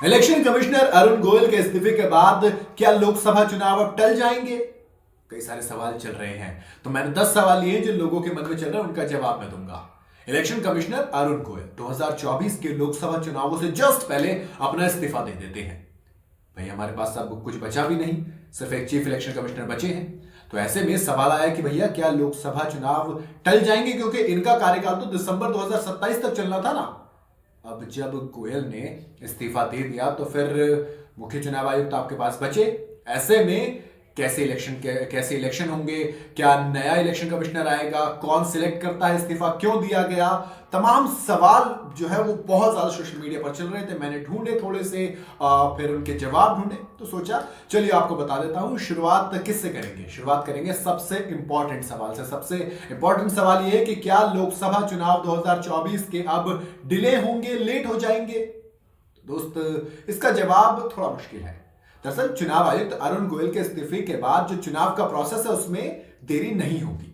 Election commissioner Arun Goyal के इस्तीफे के बाद क्या लोकसभा चुनाव अब टल जाएंगे? कई सारे सवाल चल रहे हैं, तो मैंने 10 सवाल लिए जो लोगों के मन में चल रहे हैं, उनका जवाब मैं दूंगा। इलेक्शन कमिश्नर अरुण गोयल 2024 के लोकसभा चुनावों से जस्ट पहले अपना इस्तीफा दे देते हैं। भाई हमारे पास अब कुछ बचा भी नहीं, सिर्फ एक चीफ इलेक्शन कमिश्नर बचे हैं। तो ऐसे में सवाल आया कि भैया क्या लोकसभा चुनाव टल जाएंगे, क्योंकि इनका कार्यकाल तो दिसंबर 2027 तक चलना था ना। अब जब गोयल ने इस्तीफा दे दिया तो फिर मुख्य चुनाव आयुक्त आपके पास बचे। ऐसे में कैसे इलेक्शन होंगे, क्या नया इलेक्शन कमिश्नर आएगा, कौन सिलेक्ट करता है, इस्तीफा क्यों दिया गया, तमाम सवाल जो है वो बहुत ज्यादा सोशल मीडिया पर चल रहे थे। मैंने ढूंढे थोड़े से, फिर उनके जवाब ढूंढे, तो सोचा चलिए आपको बता देता हूं। शुरुआत किससे करेंगे? शुरुआत करेंगे सबसे इंपॉर्टेंट सवाल से। सबसे इंपॉर्टेंट सवाल यह है कि क्या लोकसभा चुनाव 2024 के अब डिले होंगे, लेट हो जाएंगे? दोस्त, इसका जवाब थोड़ा मुश्किल है। दरअसल चुनाव आयुक्त अरुण गोयल के इस्तीफे के बाद जो चुनाव का प्रोसेस है उसमें देरी नहीं होगी,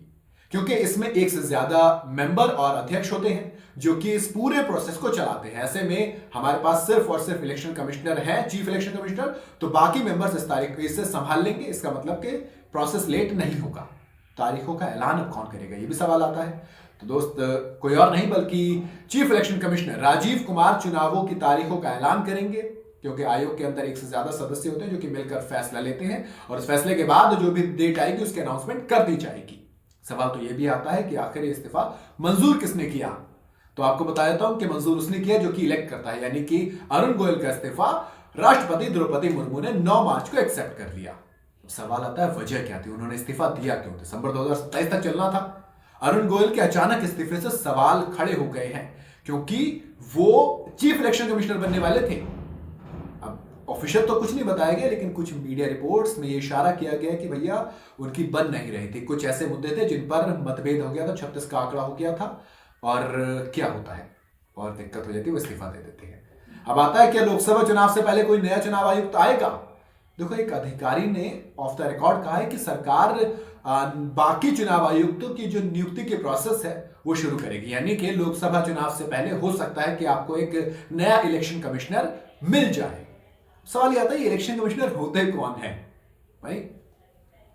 क्योंकि इसमें एक से ज्यादा मेंबर और अध्यक्ष होते हैं जो कि इस पूरे प्रोसेस को चलाते हैं। ऐसे में हमारे पास सिर्फ और सिर्फ इलेक्शन कमिश्नर है, चीफ इलेक्शन कमिश्नर, तो बाकी मेंबर्स इस तारीख से संभाल लेंगे। इसका मतलब कि प्रोसेस लेट नहीं होगा। तारीखों का ऐलान अब कौन करेगा, ये भी सवाल आता है। तो दोस्त, कोई और नहीं बल्कि chief election commissioner Rajiv Kumar चुनावों की तारीखों का ऐलान करेंगे, क्योंकि आयोग के अंदर एक से ज्यादा सदस्य होते हैं जो कि मिलकर फैसला लेते हैं, और इस फैसले के बाद जो भी डेट आएगी उसकी अनाउंसमेंट कर दी जाएगी। सवाल तो यह भी आता है कि आखिर ये इस्तीफा मंजूर किसने किया? तो आपको बता देता हूं कि मंजूर उसने किया जो कि इलेक्ट करता है, यानी कि अरुण गोयल का इस्तीफा राष्ट्रपति द्रौपदी मुर्मू ने 9 मार्च को एक्सेप्ट कर लिया। सवाल आता है वजह क्या थी, उन्होंने इस्तीफा दिया क्यों? दिसंबर 2027 तक चलना था। अरुण गोयल के अचानक इस्तीफे से सवाल खड़े हो गए हैं, क्योंकि वो चीफ इलेक्शन कमिश्नर बनने वाले थे। ऑफिशियल तो कुछ नहीं बताया गया, लेकिन कुछ मीडिया रिपोर्ट्स में ये इशारा किया गया कि भैया उनकी बन नहीं रही थी। कुछ ऐसे मुद्दे थे जिन पर मतभेद हो गया था, 36 का आंकड़ा हो गया था, और क्या होता है और दिक्कत हो जाती है, वो इस्तीफा दे देते हैं। अब आता है क्या लोकसभा चुनाव से पहले कोई नया चुनाव आयुक्त आएगा? देखो, एक अधिकारी ने ऑफ द रिकॉर्ड कहा है कि सरकार बाकी चुनाव आयुक्तों की जो नियुक्ति के प्रोसेस है वो शुरू करेगी, यानी कि लोकसभा चुनाव से पहले हो सकता है कि आपको एक नया इलेक्शन कमिश्नर मिल जाए। सवाल यह आता है, इलेक्शन कमिश्नर होते कौन है भाई,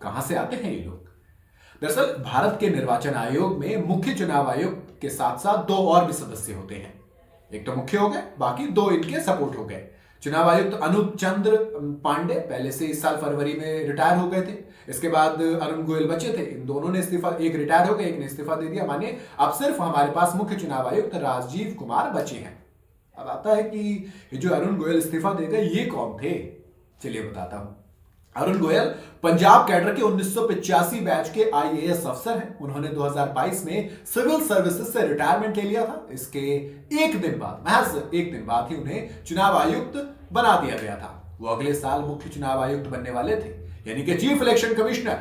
कहां से आते हैं ये लोग? दरअसल भारत के निर्वाचन आयोग में मुख्य चुनाव आयुक्त के साथ साथ 2 और भी सदस्य होते हैं। एक तो मुख्य हो गए, बाकी 2 इनके सपोर्ट हो गए। चुनाव आयुक्त अनूप चंद्र पांडे पहले से इस साल फरवरी में रिटायर हो गए थे। इसके बाद अरुण गोयल बचे थे, इन दोनों ने इस्तीफा, एक रिटायर हो गए, एक ने इस्तीफा दे दिया। मानिए अब सिर्फ हमारे पास मुख्य चुनाव आयुक्त राजीव कुमार बचे हैं। अब आता है कि जो अरुण गोयल इस्तीफा देगा ये कौन थे? चलिए बताता हूं। अरुण गोयल पंजाब कैडर के 1985 बैच के आईएएस अफसर हैं। उन्होंने 2022 में सिविल सर्विसेज से रिटायरमेंट ले लिया था। इसके एक दिन बाद, महज एक दिन बाद ही उन्हें चुनाव आयुक्त बना दिया गया था। वो अगले साल मुख्य चुनाव आयुक्त बनने वाले थे, यानी कि चीफ इलेक्शन कमिश्नर।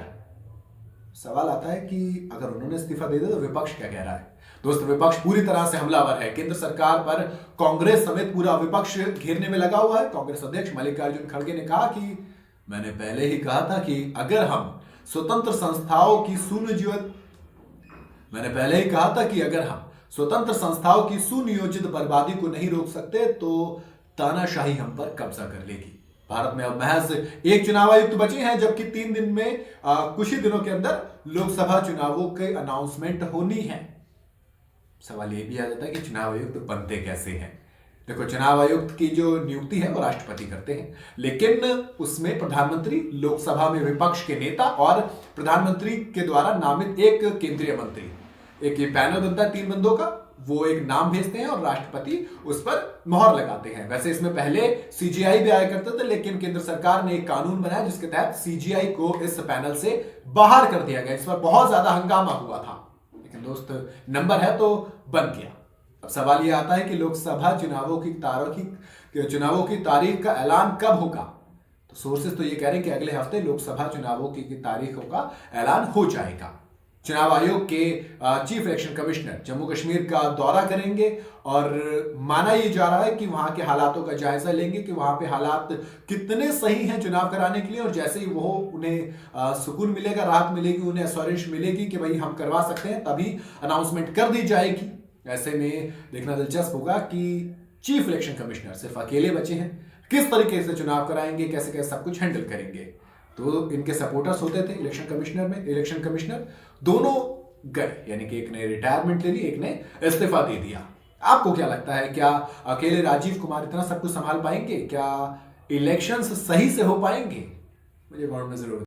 सवाल आता है कि अगर उन्होंने इस्तीफा दे दिया तो विपक्ष क्या कह रहा है? दोस्त, विपक्ष पूरी तरह से हमलावर है। केंद्र सरकार पर कांग्रेस समेत पूरा विपक्ष घेरने में लगा हुआ है। कांग्रेस अध्यक्ष मल्लिकार्जुन खड़गे ने कहा कि मैंने पहले ही कहा था कि अगर हम स्वतंत्र संस्थाओं की सुनियोजित बर्बादी को नहीं रोक सकते तो तानाशाही हम पर कब्जा कर लेगी। भारत में अब महज एक चुनाव आयुक्त बचे हैं, जबकि 3 दिन में कुछ ही दिनों के अंदर लोकसभा चुनावों की अनाउंसमेंट होनी है। सवाल यह भी आ जाता है कि चुनाव आयुक्त बनते कैसे हैं? देखो, चुनाव आयुक्त की जो नियुक्ति है वो राष्ट्रपति करते हैं, लेकिन उसमें प्रधानमंत्री, लोकसभा में विपक्ष के नेता और प्रधानमंत्री के द्वारा नामित एक केंद्रीय मंत्री, एक ये पैनल बनता है 3 बंदों का, वो एक नाम भेजते हैं और राष्ट्रपति उस पर मोहर लगाते हैं। वैसे इसमें पहले सीजीआई भी आया करते थे, लेकिन केंद्र सरकार ने एक कानून बनाया जिसके तहत सीजीआई को इस पैनल से बाहर कर दिया गया। इस पर बहुत ज्यादा हंगामा हुआ था, लेकिन दोस्त नंबर है तो बन गया। अब सवाल यह आता है कि लोकसभा चुनावों की तारीख का ऐलान कब होगा? तो सोर्सेस तो ये कह रहे हैं कि अगले हफ्ते लोकसभा चुनावों की तारीखों का ऐलान हो जाएगा। चुनाव आयोग के chief election commissioner Jammu Kashmir का दौरा करेंगे और माना यह जा रहा है कि वहां के हालातों का जायजा लेंगे कि वहां पे हालात कितने सही हैं चुनाव कराने के लिए, और जैसे ही वो उन्हें सुकून मिलेगा, राहत मिलेगी, उन्हें एश्योरेंस मिलेगी कि भाई हम करवा सकते हैं, तभी अनाउंसमेंट कर दी जाएगी। ऐसे में देखना दिलचस्प होगा कि चीफ इलेक्शन कमिश्नर सिर्फ अकेले बचे हैं। किस तरीके से चुनाव कराएंगे, कैसे कैसे सब कुछ हैंडल करेंगे। तो इनके सपोर्टर्स होते थे इलेक्शन कमिश्नर दोनों गए, यानी कि एक ने रिटायरमेंट ले ली, एक ने इस्तीफा दे दिया। आपको क्या लगता है, क्या अकेले राजीव कुमार इतना सब कुछ संभाल पाएंगे? क्या इलेक्शंस सही से हो पाएंगे? मुझे कमेंट में जरूर